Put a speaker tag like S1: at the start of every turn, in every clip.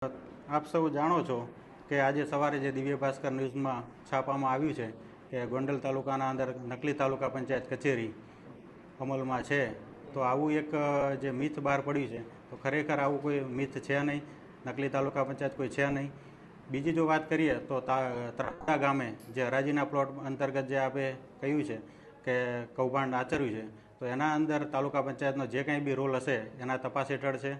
S1: આપ સૌ જાણો છો કે આજે સવારે જે દિવ્ય ભાસ્કર ન્યૂઝમાં છાપવામાં આવ્યું છે કે ગોંડલ તાલુકાના અંદર નકલી તાલુકા પંચાયત કચેરી અમલમાં છે. તો આવું એક જે મિથ બહાર પડ્યું છે, તો ખરેખર આવું કોઈ મિથ છે નહીં. નકલી તાલુકા પંચાયત કોઈ છે નહીં. બીજી જો વાત કરીએ તો ત્રાડા ગામે જે હરાજીના પ્લોટ અંતર્ગત જે આપણે કહ્યું છે કે કૌભાંડ આચર્યું છે, તો એના અંદર તાલુકા પંચાયતનો જે કંઈ બી રોલ હશે એના તપાસ હેઠળ છે.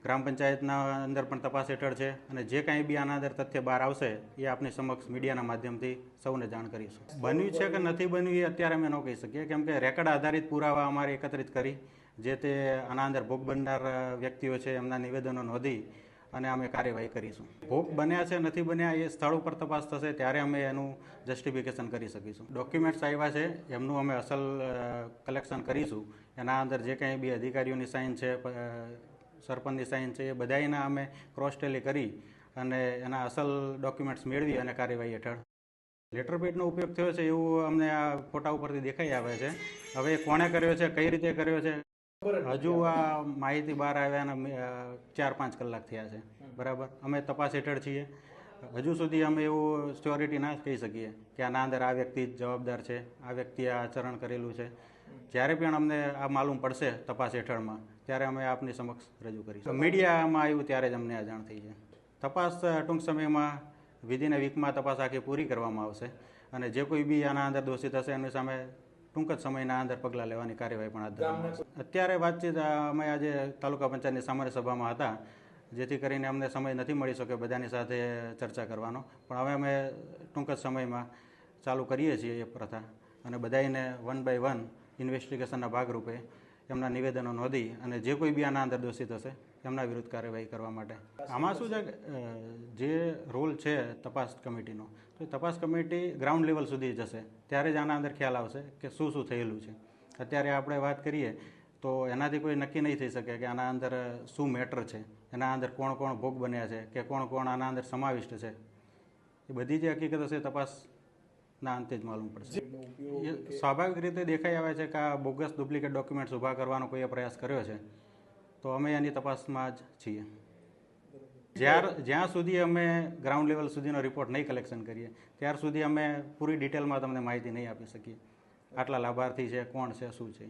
S1: ગ્રામ પંચાયતના અંદર પણ તપાસ હેઠળ છે અને જે કાંઈ બી આના અંદર તથ્ય બહાર આવશે એ આપની સમક્ષ મીડિયાના માધ્યમથી સૌને જાણ કરીશું. બન્યું છે કે નથી બન્યું એ અત્યારે અમે ન કહી શકીએ, કેમ કે રેકર્ડ આધારિત પુરાવા અમારે એકત્રિત કરી જે તે આના અંદર ભોગ બનનાર વ્યક્તિઓ છે એમના નિવેદનો નોંધી અને અમે કાર્યવાહી કરીશું. ભોગ બન્યા છે નથી બન્યા એ સ્થળ ઉપર તપાસ થશે ત્યારે અમે એનું જસ્ટિફિકેશન કરી શકીશું. ડોક્યુમેન્ટ્સ આવ્યા છે એમનું અમે અસલ કલેક્શન કરીશું. એના અંદર જે કંઈ બી અધિકારીઓની સાઇન છે, સરપંચની સાઇન છે, એ બધાના અમે ક્રોસ ટેલી કરી અને એના અસલ ડોક્યુમેન્ટ્સ મેળવી અને કાર્યવાહી હેઠળ. લેટર પેડનો ઉપયોગ થયો છે એવું અમને આ ફોટા ઉપરથી દેખાઈ આવે છે. હવે કોણે કર્યો છે, કઈ રીતે કર્યો છે, હજુ આ માહિતી બહાર આવ્યાના 4-5 કલાક થયા છે. બરાબર, અમે તપાસ હેઠળ છીએ. હજુ સુધી અમે એવું સ્યોરિટી ના કહી શકીએ કે આના અંદર આ વ્યક્તિ જવાબદાર છે, આ વ્યક્તિએ આ આચરણ કરેલું છે. જ્યારે પણ અમને આ માલુમ પડશે તપાસ હેઠળમાં ત્યારે અમે આપની સમક્ષ રજૂ કરીશું. મીડિયામાં આવ્યું ત્યારે જ અમને આ જાણ થઈ છે. તપાસ ટૂંક સમયમાં વિધિન વીકમાં તપાસ આખી પૂરી કરવામાં આવશે અને જે કોઈ બી આના અંદર દોષિત હશે એની સામે ટૂંક જ સમયના અંદર પગલાં લેવાની કાર્યવાહી પણ હાથ ધરવામાં આવશે. અત્યારે વાતચીત અમે આજે તાલુકા પંચાયતની સામાન્ય સભામાં હતા, જેથી કરીને અમને સમય નથી મળી શકે બધાની સાથે ચર્ચા કરવાનો, પણ હવે અમે ટૂંક જ સમયમાં ચાલુ કરીએ છીએ એ પ્રથા અને બધાને 1 by 1 ઇન્વેસ્ટિગેશનના ભાગરૂપે એમના નિવેદનો નોંધી અને જે કોઈ બી આના અંદર દોષિત હશે એમના વિરુદ્ધ કાર્યવાહી કરવા માટે. આમાં શું છે, જે રોલ છે તપાસ કમિટીનો, તો તપાસ કમિટી ગ્રાઉન્ડ લેવલ સુધી જશે ત્યારે જ આના અંદર ખ્યાલ આવશે કે શું શું થયેલું છે. અત્યારે આપણે વાત કરીએ તો એનાથી કોઈ નક્કી નહીં થઈ શકે કે આના અંદર શું મેટર છે, એના અંદર કોણ કોણ ભોગ બન્યા છે કે કોણ કોણ આના અંદર સમાવિષ્ટ છે. એ બધી જે હકીકત હશે તપાસના અંતે જ માલુમ પડશે. એ સ્વાભાવિક રીતે દેખાઈ આવે છે કે આ બોગસ ડુપ્લિકેટ ડોક્યુમેન્ટ્સ ઊભા કરવાનો કોઈએ પ્રયાસ કર્યો છે, તો અમે એની તપાસમાં જ છીએ. જ્યાં સુધી અમે ગ્રાઉન્ડ લેવલ સુધીનો રિપોર્ટ નહીં કલેક્શન કરીએ ત્યાર સુધી અમે પૂરી ડિટેલમાં તમને માહિતી નહીં આપી શકીએ. આટલા લાભાર્થી છે, કોણ છે, શું છે.